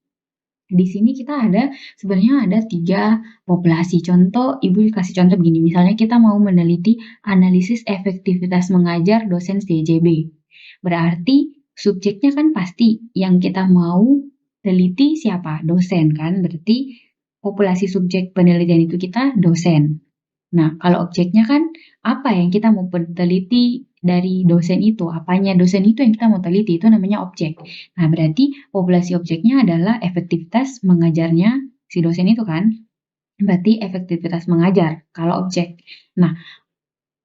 di sini kita sebenarnya ada 3 populasi. Contoh, Ibu kasih contoh begini, misalnya kita mau meneliti analisis efektivitas mengajar dosen SDJB. Berarti subjeknya kan pasti yang kita mau teliti siapa? Dosen kan, berarti populasi subjek penelitian itu kita dosen. Nah, kalau objeknya kan apa yang kita mau teliti dari dosen itu, apanya dosen itu yang kita mau teliti, itu namanya objek. Nah, berarti populasi objeknya adalah efektivitas mengajarnya si dosen itu kan, berarti efektivitas mengajar kalau objek. Nah,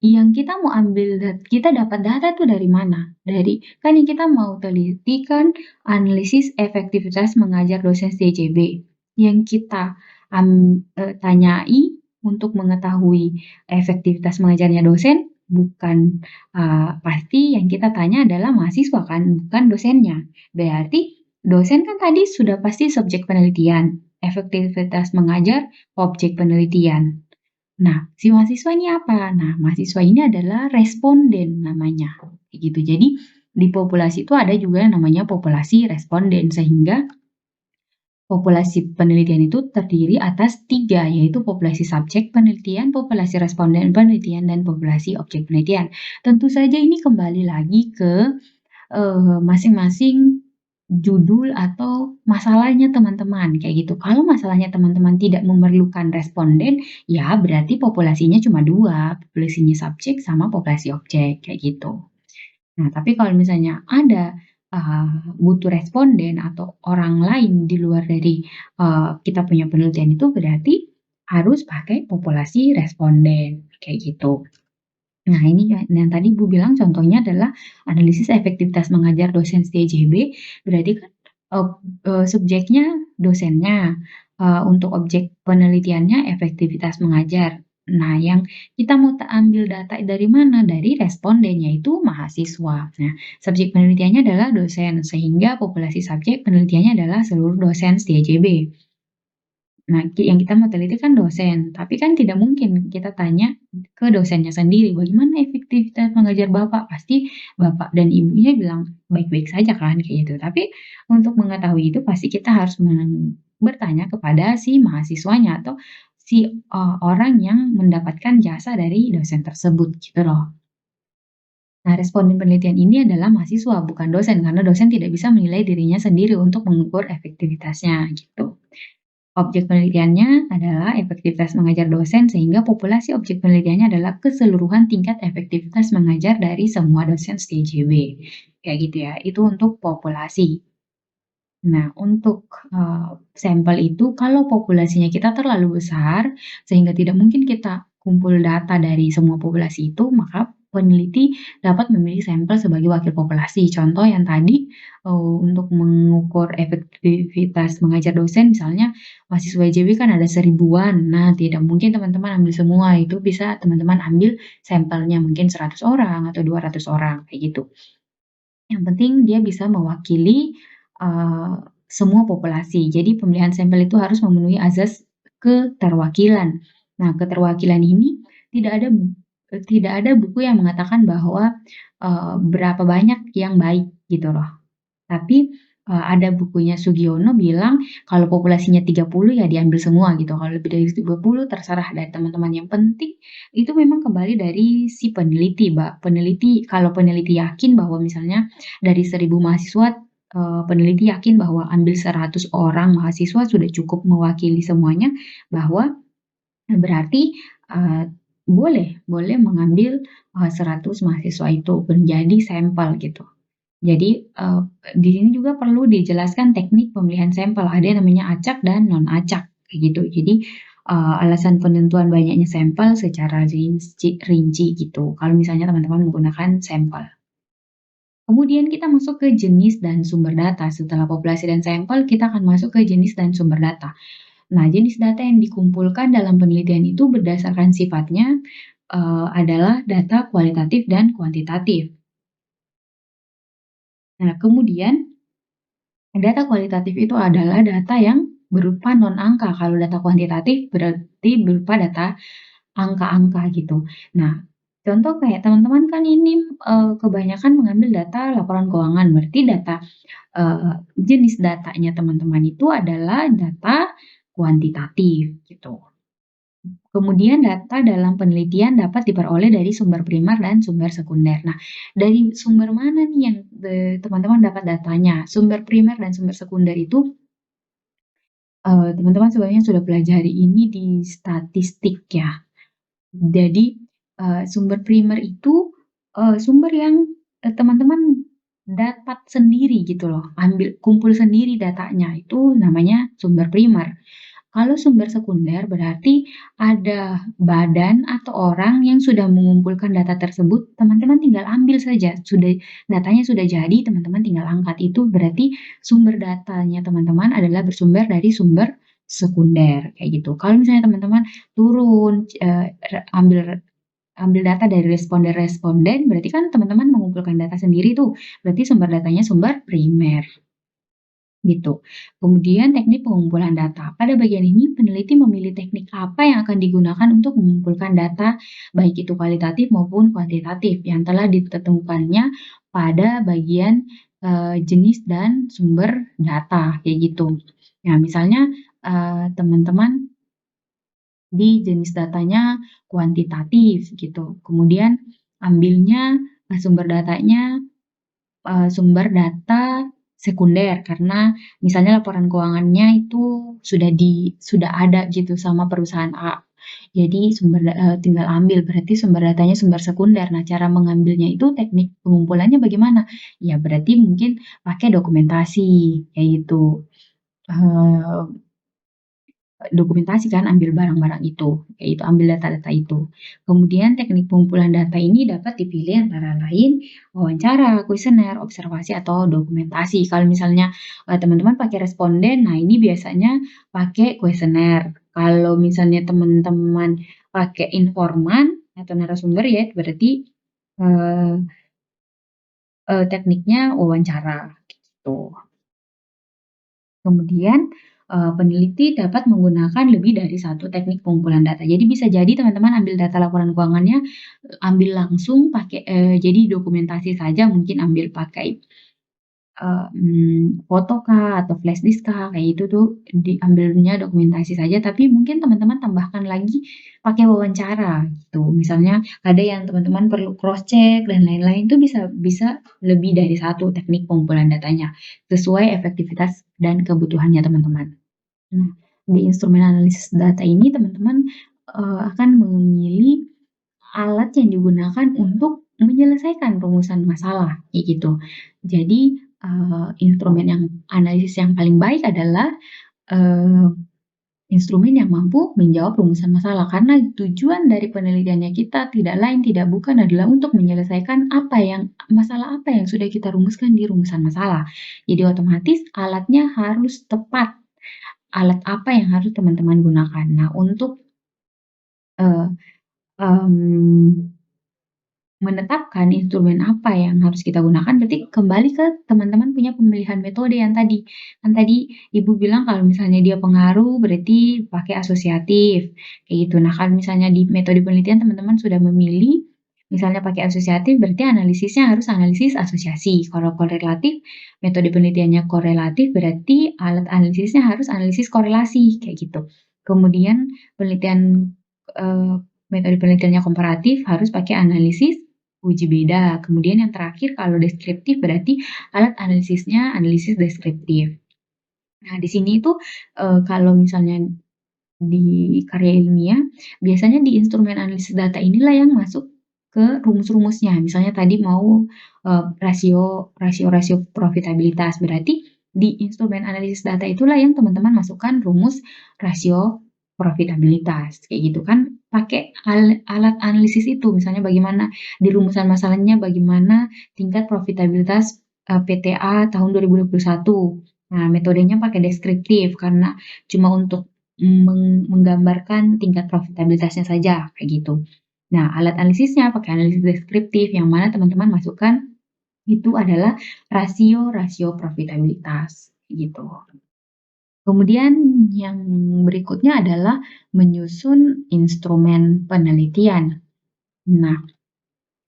yang kita mau ambil kita dapat data tuh dari mana? Dari kan yang kita mau teliti kan analisis efektivitas mengajar dosen SDJB. Yang kita tanyai untuk mengetahui efektivitas mengajarnya dosen bukan pasti yang kita tanya adalah mahasiswa kan, bukan dosennya. Berarti dosen kan tadi sudah pasti subjek penelitian, efektivitas mengajar objek penelitian. Nah, si mahasiswa ini apa? Nah, mahasiswa ini adalah responden namanya, kayak gitu. Jadi di populasi itu ada juga yang namanya populasi responden, sehingga populasi penelitian itu terdiri atas 3, yaitu populasi subjek penelitian, populasi responden penelitian, dan populasi objek penelitian. Tentu saja ini kembali lagi ke masing-masing judul atau masalahnya teman-teman, kayak gitu. Kalau masalahnya teman-teman tidak memerlukan responden, ya berarti populasinya cuma 2, populasinya subjek sama populasi objek, kayak gitu. Nah, tapi kalau misalnya ada, butuh responden atau orang lain di luar dari, kita punya penelitian itu berarti harus pakai populasi responden, kayak gitu. Nah, ini yang tadi Ibu bilang contohnya adalah analisis efektivitas mengajar dosen STJB, berarti kan, eee subjeknya dosennya, untuk objek penelitiannya efektivitas mengajar. Nah, yang kita mau ambil data dari mana? Dari responden, yaitu mahasiswa. Nah, subjek penelitiannya adalah dosen, sehingga populasi subjek penelitiannya adalah seluruh dosen STJB. Nah, yang kita mau teliti kan dosen, tapi kan tidak mungkin kita tanya ke dosennya sendiri, "Bagaimana efektivitas mengajar Bapak?" Pasti bapak dan ibunya bilang, "Baik-baik saja kan," kayak gitu. Tapi untuk mengetahui itu pasti kita harus bertanya kepada si mahasiswanya atau si, orang yang mendapatkan jasa dari dosen tersebut, gitu loh. Nah, responden penelitian ini adalah mahasiswa, bukan dosen, karena dosen tidak bisa menilai dirinya sendiri untuk mengukur efektivitasnya, gitu. Objek penelitiannya adalah efektivitas mengajar dosen, sehingga populasi objek penelitiannya adalah keseluruhan tingkat efektivitas mengajar dari semua dosen STJB. Kayak gitu ya, itu untuk populasi. Nah, untuk, sampel itu kalau populasinya kita terlalu besar, sehingga tidak mungkin kita kumpul data dari semua populasi itu, maka peneliti dapat memilih sampel sebagai wakil populasi. Contoh yang tadi, untuk mengukur efektivitas mengajar dosen misalnya mahasiswa IJB kan ada 1.000-an. Nah, tidak mungkin teman-teman ambil semua, itu bisa teman-teman ambil sampelnya mungkin 100 orang atau 200 orang, kayak gitu. Yang penting dia bisa mewakili, eee, semua populasi. Jadi pemilihan sampel itu harus memenuhi azas keterwakilan. Nah, keterwakilan ini tidak ada tidak ada buku yang mengatakan bahwa, berapa banyak yang baik gitu loh. Tapi, ada bukunya Sugiono bilang kalau populasinya 30 ya diambil semua gitu, kalau lebih dari 30 terserah dari teman-teman. Yang penting itu memang kembali dari si peneliti, Mbak. Kalau peneliti yakin bahwa misalnya dari 1.000 mahasiswa, peneliti yakin bahwa ambil 100 orang mahasiswa sudah cukup mewakili semuanya, bahwa berarti, boleh boleh mengambil, 100 mahasiswa itu menjadi sampel gitu. Jadi, di sini juga perlu dijelaskan teknik pemilihan sampel, ada yang namanya acak dan non acak, kayak gitu. Jadi, alasan penentuan banyaknya sampel secara rinci rinci gitu, kalau misalnya teman-teman menggunakan sampel. Kemudian kita masuk ke jenis dan sumber data. Setelah populasi dan sampel, kita akan masuk ke jenis dan sumber data. Nah, jenis data yang dikumpulkan dalam penelitian itu berdasarkan sifatnya adalah data kualitatif dan kuantitatif. Nah, kemudian data kualitatif itu adalah data yang berupa non-angka. Kalau data kuantitatif berarti berupa data angka-angka gitu. Nah, contoh kayak teman-teman kan ini kebanyakan mengambil data laporan keuangan, berarti data jenis datanya teman-teman itu adalah data kuantitatif gitu. Kemudian data dalam penelitian dapat diperoleh dari sumber primer dan sumber sekunder. Nah, dari sumber mana nih yang teman-teman dapat datanya? Sumber primer dan sumber sekunder itu teman-teman sebenarnya sudah pelajari ini di statistik ya. Jadi, sumber primer itu, sumber yang, teman-teman dapat sendiri gitu loh, kumpul sendiri datanya, itu namanya sumber primer. Kalau sumber sekunder berarti ada badan atau orang yang sudah mengumpulkan data tersebut, teman-teman tinggal ambil saja, datanya sudah jadi, teman-teman tinggal angkat. Itu berarti sumber datanya teman-teman adalah bersumber dari sumber sekunder, kayak gitu. Kalau misalnya teman-teman turun, ambil ambil data dari responden-responden, berarti kan teman-teman mengumpulkan data sendiri tuh, berarti sumber datanya sumber primer. Gitu. Kemudian teknik pengumpulan data. Pada bagian ini peneliti memilih teknik apa yang akan digunakan untuk mengumpulkan data, baik itu kualitatif maupun kuantitatif yang telah ditentukannya pada bagian jenis dan sumber data, kayak gitu. Nah, misalnya teman-teman di jenis datanya kuantitatif gitu, kemudian ambilnya sumber datanya sumber data sekunder karena misalnya laporan keuangannya itu sudah ada gitu sama perusahaan A. Jadi tinggal ambil berarti sumber datanya sumber sekunder. Nah, cara mengambilnya itu teknik pengumpulannya bagaimana? Ya berarti mungkin pakai dokumentasi kayak gitu. Eee Dokumentasi kan, ambil barang-barang itu, yaitu ambil data-data itu. Kemudian teknik pengumpulan data ini dapat dipilih antara lain wawancara, kuesioner, observasi, atau dokumentasi. Kalau misalnya teman-teman pakai responden, nah ini biasanya pakai kuesioner. Kalau misalnya teman-teman pakai informan atau narasumber ya, berarti eh, tekniknya wawancara gitu. Kemudian, peneliti dapat menggunakan lebih dari satu teknik pengumpulan data. Jadi bisa jadi teman-teman ambil data laporan keuangannya, ambil langsung pakai jadi dokumentasi saja mungkin ambil pakai, foto kah atau flash disk kah, kayak itu tuh diambilnya dokumentasi saja, tapi mungkin teman-teman tambahkan lagi pakai wawancara gitu. Misalnya ada yang teman-teman perlu cross check dan lain-lain itu bisa bisa lebih dari satu teknik pengumpulan datanya, sesuai efektivitas dan kebutuhannya teman-teman. Nah, di instrumen analisis data ini teman-teman, akan memilih alat yang digunakan untuk menyelesaikan rumusan masalah, kayak gitu. Jadi, instrumen yang analisis yang paling baik adalah, eee, instrumen yang mampu menjawab rumusan masalah, karena tujuan dari penelitiannya kita tidak lain tidak bukan adalah untuk menyelesaikan masalah apa yang sudah kita rumuskan di rumusan masalah. Jadi otomatis alatnya harus tepat, alat apa yang harus teman-teman gunakan. Nah, untuk, eee, mmm menetapkan instrumen apa yang harus kita gunakan, berarti kembali ke teman-teman punya pemilihan metode yang tadi. Kan tadi Ibu bilang kalau misalnya dia pengaruh berarti pakai asosiatif, kayak gitu. Nah, kalau misalnya di metode penelitian teman-teman sudah memilih, misalnya pakai asosiatif berarti analisisnya harus analisis asosiasi. Kalau korelatif, metode penelitiannya korelatif berarti alat analisisnya harus analisis korelasi, kayak gitu. Kemudian penelitian, eee, metode penelitiannya komparatif harus pakai analisis uji beda. Kemudian yang terakhir kalau deskriptif berarti alat analisisnya analisis deskriptif. Nah, di sini itu, kalau misalnya di karya ilmiah, biasanya di instrumen analisis data inilah yang masuk ke rumus-rumusnya. Misalnya tadi mau, rasio-rasio profitabilitas, berarti di instrumen analisis data itulah yang teman-teman masukkan rumus rasio profitabilitas, kayak gitu kan. pakai alat analisis itu, misalnya bagaimana di rumusan masalahnya bagaimana tingkat profitabilitas, PTA tahun 2021. Nah, metodenya pakai deskriptif karena cuma untuk menggambarkan tingkat profitabilitasnya saja, kayak gitu. Nah, alat analisisnya pakai analisis deskriptif yang mana teman-teman masukkan itu adalah rasio-rasio profitabilitas, gitu. Kemudian yang berikutnya adalah menyusun instrumen penelitian. Nah,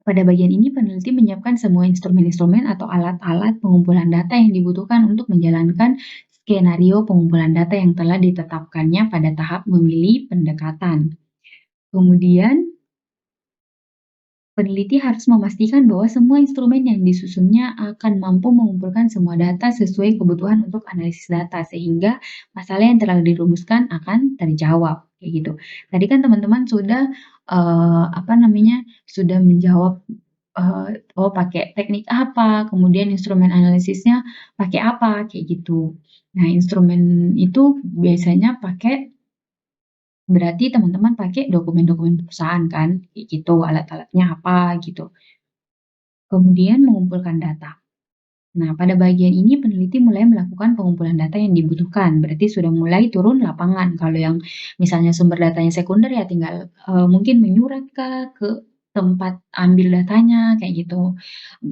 pada bagian ini peneliti menyiapkan semua instrumen-instrumen atau alat-alat pengumpulan data yang dibutuhkan untuk menjalankan skenario pengumpulan data yang telah ditetapkannya pada tahap memilih pendekatan. Kemudian peneliti harus memastikan bahwa semua instrumen yang disusunnya akan mampu mengumpulkan semua data sesuai kebutuhan untuk analisis data, sehingga masalah yang telah dirumuskan akan terjawab, kayak gitu. Tadi kan teman-teman sudah, sudah menjawab, oh pakai teknik apa, kemudian instrumen analisisnya pakai apa, kayak gitu. Nah, instrumen itu biasanya berarti teman-teman pakai dokumen-dokumen perusahaan kan, kayak gitu, alat-alatnya apa gitu. Kemudian mengumpulkan data. Nah, pada bagian ini peneliti mulai melakukan pengumpulan data yang dibutuhkan, berarti sudah mulai turun lapangan. Kalau yang misalnya sumber datanya sekunder ya tinggal, mungkin menyurat ke tempat ambil datanya kayak gitu,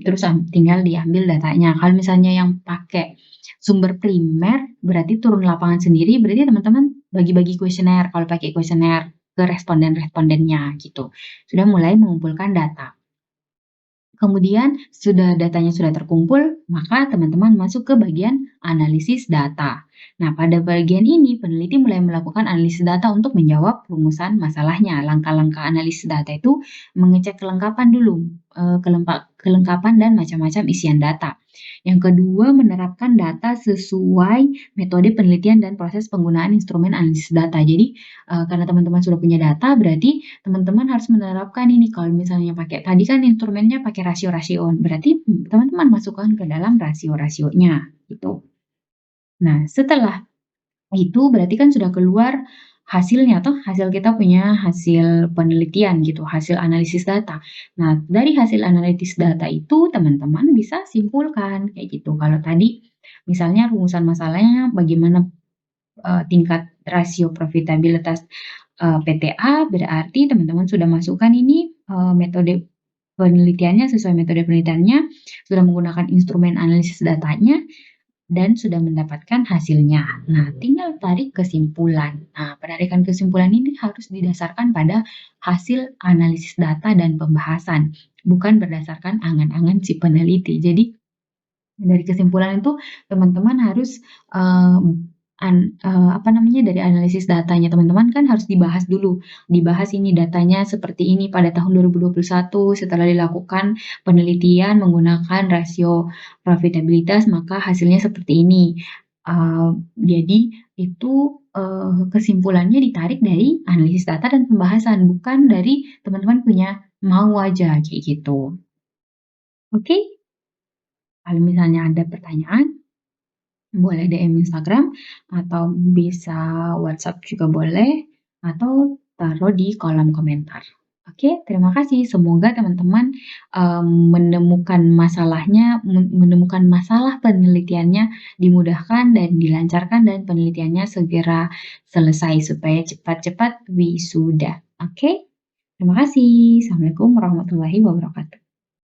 terus tinggal diambil datanya. Kalau misalnya yang pakai sumber primer, berarti turun lapangan sendiri, berarti teman-teman bagi-bagi kuesioner, kalau pakai kuesioner ke responden-respondennya gitu. Sudah mulai mengumpulkan data. Kemudian datanya sudah terkumpul, maka teman-teman masuk ke bagian analisis data. Nah, pada bagian ini peneliti mulai melakukan analisis data untuk menjawab rumusan masalahnya. Langkah-langkah analisis data itu mengecek kelengkapan dulu, kelengkapan dan macam-macam isian data. Yang kedua, menerapkan data sesuai metode penelitian dan proses penggunaan instrumen analisis data. Jadi, karena teman-teman sudah punya data, berarti teman-teman harus menerapkan ini. Kalau misalnya pakai tadi kan instrumennya pakai rasio-rasio, berarti teman-teman masukkan ke dalam rasio-rasionya, gitu. Nah, setelah itu berarti kan sudah keluar hasilnya toh, hasil kita punya hasil penelitian gitu, hasil analisis data. Nah, dari hasil analisis data itu teman-teman bisa simpulkan kayak gitu. Kalau tadi misalnya rumusan masalahnya bagaimana, tingkat rasio profitabilitas, PTA, berarti teman-teman sudah masukkan ini, metode penelitiannya sesuai metode penelitiannya, sudah menggunakan instrumen analisis datanya, dan sudah mendapatkan hasilnya. Nah, tinggal tarik kesimpulan. Nah, penarikan kesimpulan ini harus didasarkan pada hasil analisis data dan pembahasan, bukan berdasarkan angan-angan si peneliti. Jadi, dari kesimpulan itu teman-teman harus, dari analisis datanya teman-teman kan harus dibahas dulu, dibahas ini datanya seperti ini pada tahun 2021 setelah dilakukan penelitian menggunakan rasio profitabilitas maka hasilnya seperti ini. Jadi itu, kesimpulannya ditarik dari analisis data dan pembahasan, bukan dari teman-teman punya mau aja, kayak gitu. Oke? Kalau misalnya ada pertanyaan, boleh DM Instagram atau bisa WhatsApp juga boleh, atau taruh di kolom komentar. Oke, terima kasih. Semoga teman-teman, menemukan menemukan masalah penelitiannya dimudahkan dan dilancarkan dan penelitiannya segera selesai supaya cepat-cepat wisuda. Oke, terima kasih. Assalamualaikum warahmatullahi wabarakatuh.